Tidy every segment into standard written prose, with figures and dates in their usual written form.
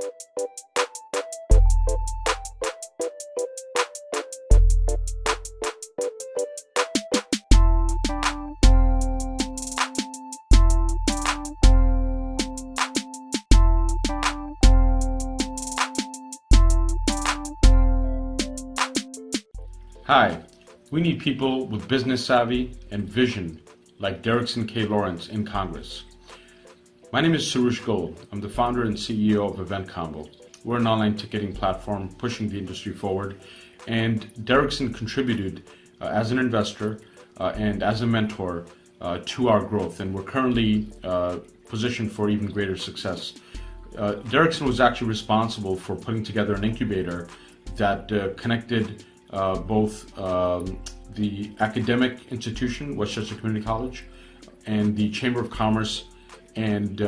Hi, we need people with business savvy and vision like Derickson K. Lawrence in Congress. My name is SAROOSH GULL. I'm the founder and CEO of Event Combo. We're an online ticketing platform pushing the industry forward, and Derickson contributed as an investor and as a mentor to our growth, and we're currently positioned for even greater success. Derickson was actually responsible for putting together an incubator that connected both the academic institution, Westchester Community College, and the Chamber of Commerce, and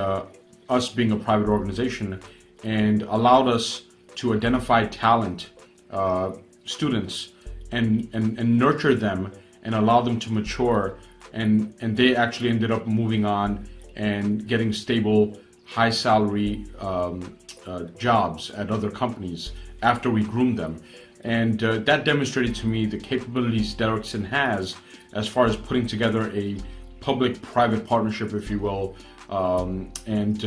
us being a private organization, and allowed us to identify talent, students, and nurture them and allow them to mature, and they actually ended up moving on and getting stable, high salary jobs at other companies after we groomed them. And that demonstrated to me the capabilities Derickson has as far as putting together a public-private partnership, if you will, and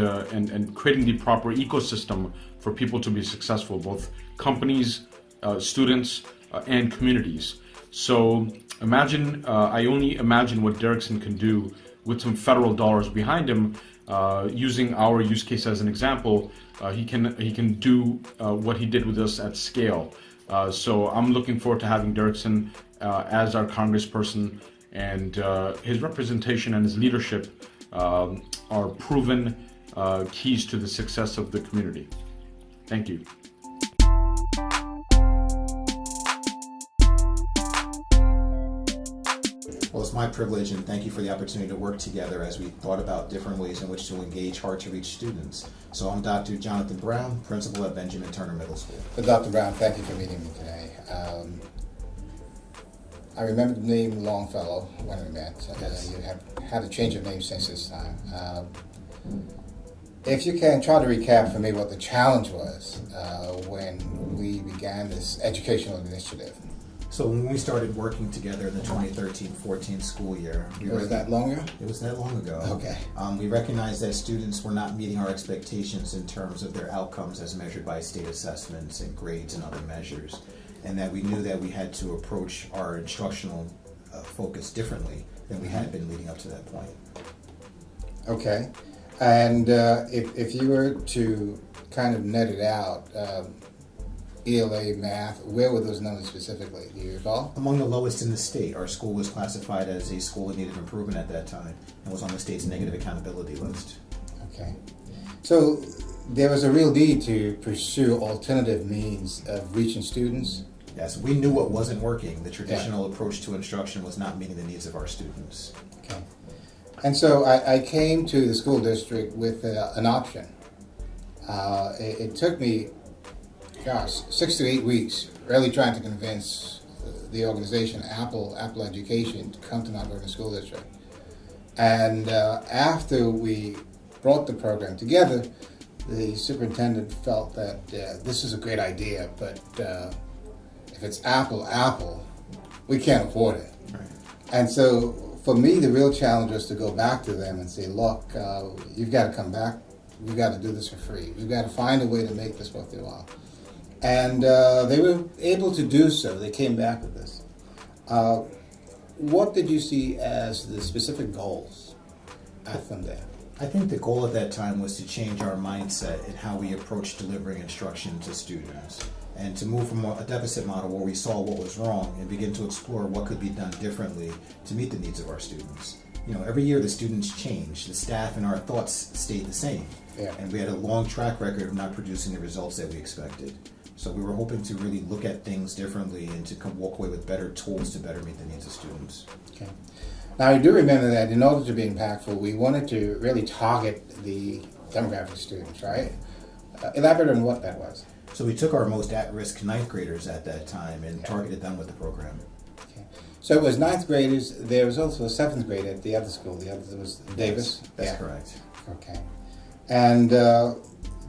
creating the proper ecosystem for people to be successful, both companies, students, and communities. So imagine, I only imagine what Derickson can do with some federal dollars behind him. Using our use case as an example, he can do what he did with us at scale. So I'm looking forward to having Derickson as our congressperson, and his representation and his leadership are proven keys to the success of the community. Thank you. Well, it's my privilege, and thank you for the opportunity to work together as we thought about different ways in which to engage hard-to-reach students. So I'm Dr. Jonathan Brown, principal at Benjamin Turner Middle School. Dr. Brown, thank you for meeting me today. I remember the name Longfellow when we met. Yes. You have had a change of name since this time. If you can try to recap for me what the challenge was when we began this educational initiative. So when we started working together in the 2013-14 school year, Was that long ago? It was that long ago. Okay. We recognized that students were not meeting our expectations in terms of their outcomes as measured by state assessments and grades and other measures, and that we knew that we had to approach our instructional focus differently than we had been leading up to that point. Okay. And if you were to kind of net it out, ELA, math, where were those numbers specifically? Do you recall? Among the lowest in the state. Our school was classified as a school in need of improvement at that time and was on the state's negative accountability list. Okay. So there was a real need to pursue alternative means of reaching students. Yes, we knew what wasn't working. The traditional approach to instruction was not meeting the needs of our students. Okay. And so I came to the school district with an option. It took me 6 to 8 weeks, really trying to convince the organization, Apple Education, to come to Mount Vernon School District. And after we brought the program together, the superintendent felt that this is a great idea, but if it's Apple, we can't afford it. Right. And so for me, the real challenge was to go back to them and say, look, you've got to come back. We've got to do this for free. We've got to find a way to make this worth their while. And they were able to do so. They came back with this. What did you see as the specific goals from there? I think the goal at that time was to change our mindset in how we approach delivering instruction to students, and to move from a deficit model where we saw what was wrong and begin to explore what could be done differently to meet the needs of our students. You know, every year the students change, the staff and our thoughts stayed the same. Yeah. And we had a long track record of not producing the results that we expected. So we were hoping to really look at things differently and to walk away with better tools to better meet the needs of students. Okay. Now, I do remember that in order to be impactful, we wanted to really target the demographic students, right? Elaborate on what that was. So we took our most at-risk ninth graders at that time and targeted them with the program. Okay. So it was ninth graders. There was also a seventh grade at the other school. The other was Davis. That's correct. Okay. And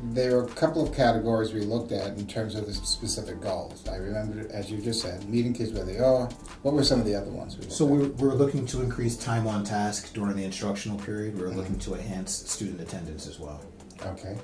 there are a couple of categories we looked at in terms of the specific goals. I remember, as you just said, meeting kids where they are. What were some of the other ones we looked So at? we're looking to increase time on task during the instructional period. We're looking to enhance student attendance as well. Okay.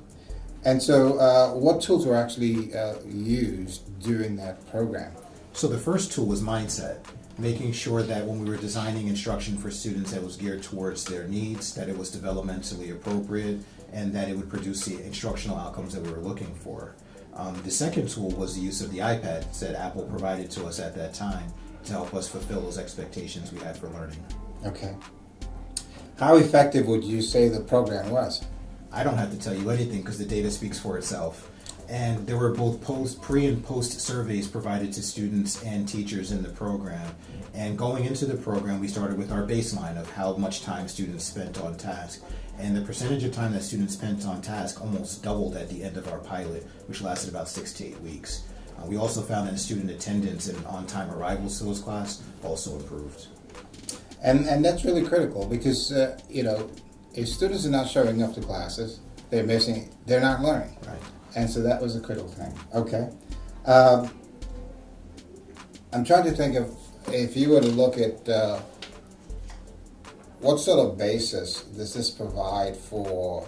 And so what tools were actually used during that program? So the first tool was mindset, making sure that when we were designing instruction for students that was geared towards their needs, that it was developmentally appropriate, and that it would produce the instructional outcomes that we were looking for. The second tool was the use of the iPads that Apple provided to us at that time to help us fulfill those expectations we had for learning. Okay. How effective would you say the program was? I don't have to tell you anything because the data speaks for itself. And there were both pre and post surveys provided to students and teachers in the program. And going into the program, we started with our baseline of how much time students spent on task. And the percentage of time that students spent on task almost doubled at the end of our pilot, which lasted about 6 to 8 weeks. We also found that student attendance and on-time arrivals to those class also improved. And that's really critical because, if students are not showing up to classes, they're not learning. Right. And so that was a critical thing. Okay. I'm trying to think of if you were to look at what sort of basis does this provide for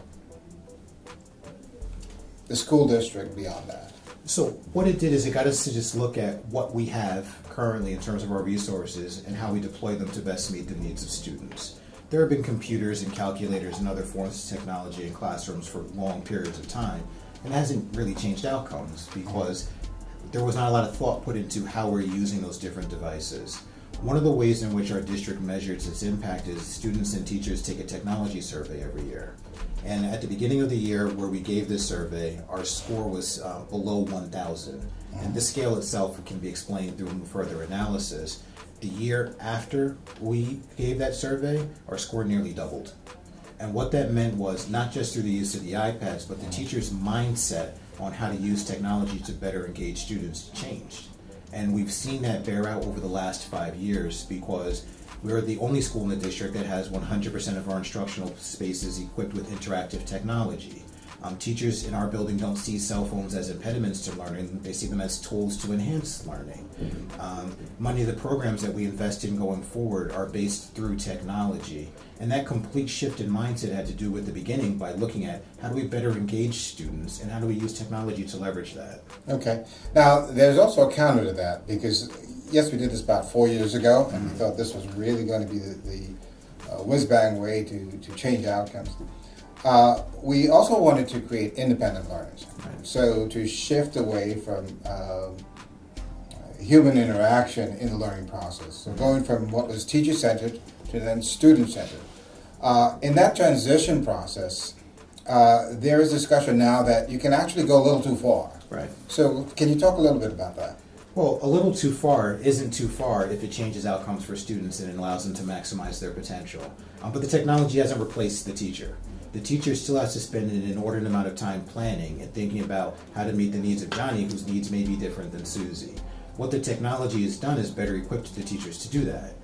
the school district beyond that? So what it did is it got us to just look at what we have currently in terms of our resources and how we deploy them to best meet the needs of students. There have been computers and calculators and other forms of technology in classrooms for long periods of time, and it hasn't really changed outcomes because there was not a lot of thought put into how we're using those different devices. One of the ways in which our district measures its impact is students and teachers take a technology survey every year. And at the beginning of the year where we gave this survey, our score was below 1,000. And this scale itself can be explained through further analysis. The year after we gave that survey, our score nearly doubled. And what that meant was not just through the use of the iPads, but the teacher's mindset on how to use technology to better engage students changed. And we've seen that bear out over the last 5 years because we're the only school in the district that has 100% of our instructional spaces equipped with interactive technology. Teachers in our building don't see cell phones as impediments to learning, they see them as tools to enhance learning. Many of the programs that we invest in going forward are based through technology. And that complete shift in mindset had to do with the beginning by looking at how do we better engage students and how do we use technology to leverage that. Okay. Now, there's also a counter to that because, yes, we did this about 4 years ago, and we thought this was really going to be the whiz-bang way to change outcomes. We also wanted to create independent learners. Right. So to shift away from human interaction in the learning process. So going from what was teacher-centered to then student-centered. In that transition process, there is discussion now that you can actually go a little too far. Right. So can you talk a little bit about that? Well, a little too far isn't too far if it changes outcomes for students and it allows them to maximize their potential. But the technology hasn't replaced the teacher. The teacher still has to spend an inordinate amount of time planning and thinking about how to meet the needs of Johnny, whose needs may be different than Susie. What the technology has done is better equipped the teachers to do that.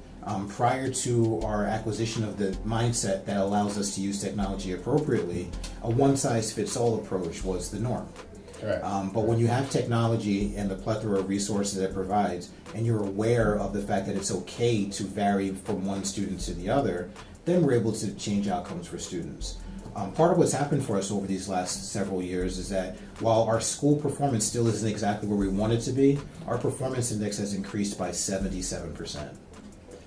Prior to our acquisition of the mindset that allows us to use technology appropriately, a one-size-fits-all approach was the norm. Correct. But when you have technology and the plethora of resources it provides, and you're aware of the fact that it's okay to vary from one student to the other, then we're able to change outcomes for students. Part of what's happened for us over these last several years is that while our school performance still isn't exactly where we want it to be, our performance index has increased by 77%.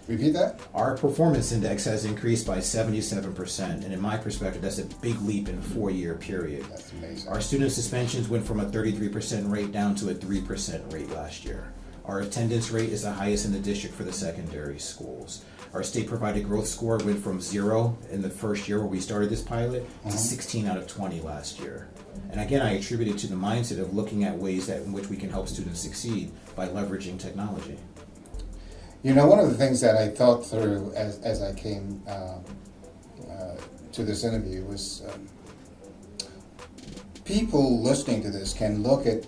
Repeat that? Our performance index has increased by 77%, and in my perspective, that's a big leap in a 4-year period. That's amazing. Our student suspensions went from a 33% rate down to a 3% rate last year. Our attendance rate is the highest in the district for the secondary schools. Our state provided growth score went from 0 in the first year where we started this pilot to 16 out of 20 last year. And again, I attribute it to the mindset of looking at ways in which we can help students succeed by leveraging technology. You know, one of the things that I thought through as I came to this interview was people listening to this can look at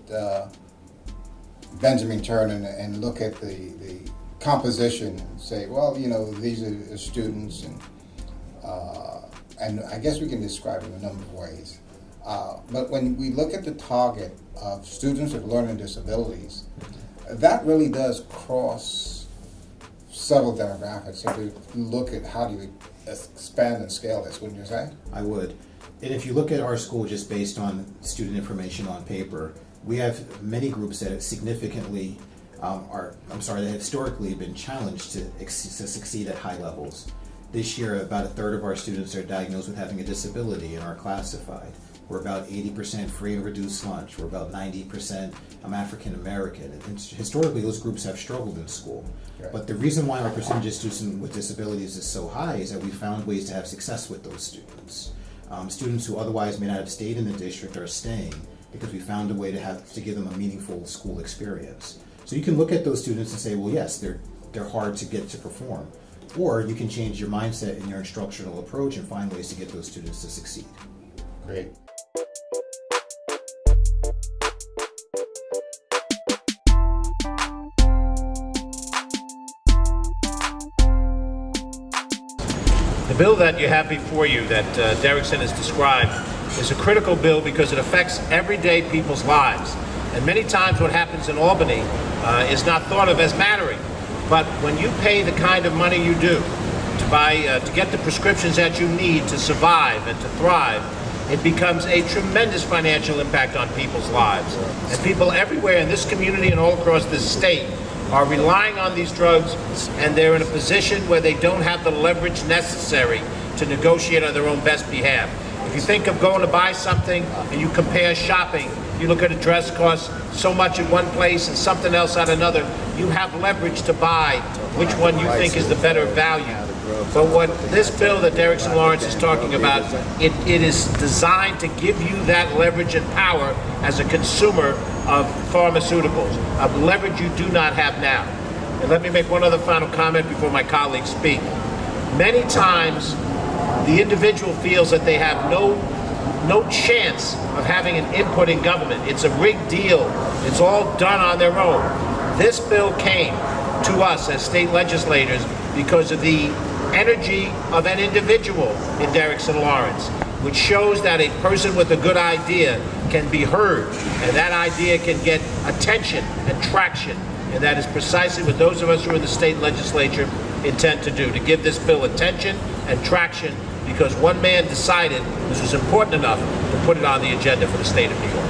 Benjamin Turner and look at the composition and say, well, you know, these are students, and I guess we can describe it in a number of ways. But when we look at the target of students with learning disabilities, that really does cross several demographics. If we look at how do you expand and scale this, wouldn't you say? I would. And if you look at our school just based on student information on paper, we have many groups that have significantly that have historically been challenged to succeed at high levels. This year, about a third of our students are diagnosed with having a disability and are classified. We're about 80% free and reduced lunch. We're about 90% African American. And historically, those groups have struggled in school. Right. But the reason why our percentage of students with disabilities is so high is that we found ways to have success with those students. Students who otherwise may not have stayed in the district are staying because we found a way to give them a meaningful school experience. So you can look at those students and say, well, yes, they're hard to get to perform. Or you can change your mindset and your instructional approach and find ways to get those students to succeed. Great. The bill that you have before you that Derickson has described is a critical bill because it affects everyday people's lives. And many times what happens in Albany is not thought of as mattering. But when you pay the kind of money you do to get the prescriptions that you need to survive and to thrive, it becomes a tremendous financial impact on people's lives. And people everywhere in this community and all across this state are relying on these drugs, and they're in a position where they don't have the leverage necessary to negotiate on their own best behalf. If you think of going to buy something and you compare shopping, you look at a dress costs so much in one place and something else at another, you have leverage to buy which one you think is the better value. But what this bill that Derickson Lawrence is talking about, it is designed to give you that leverage and power as a consumer of pharmaceuticals, of leverage you do not have now. And let me make one other final comment before my colleagues speak. Many times, the individual feels that they have no chance of having an input in government. It's a rigged deal. It's all done on their own. This bill came to us as state legislators because of the energy of an individual in Derickson Lawrence, which shows that a person with a good idea can be heard, and that idea can get attention and traction. And that is precisely what those of us who are in the state legislature intend to do, to give this bill attention and traction, because one man decided this was important enough to put it on the agenda for the state of New York.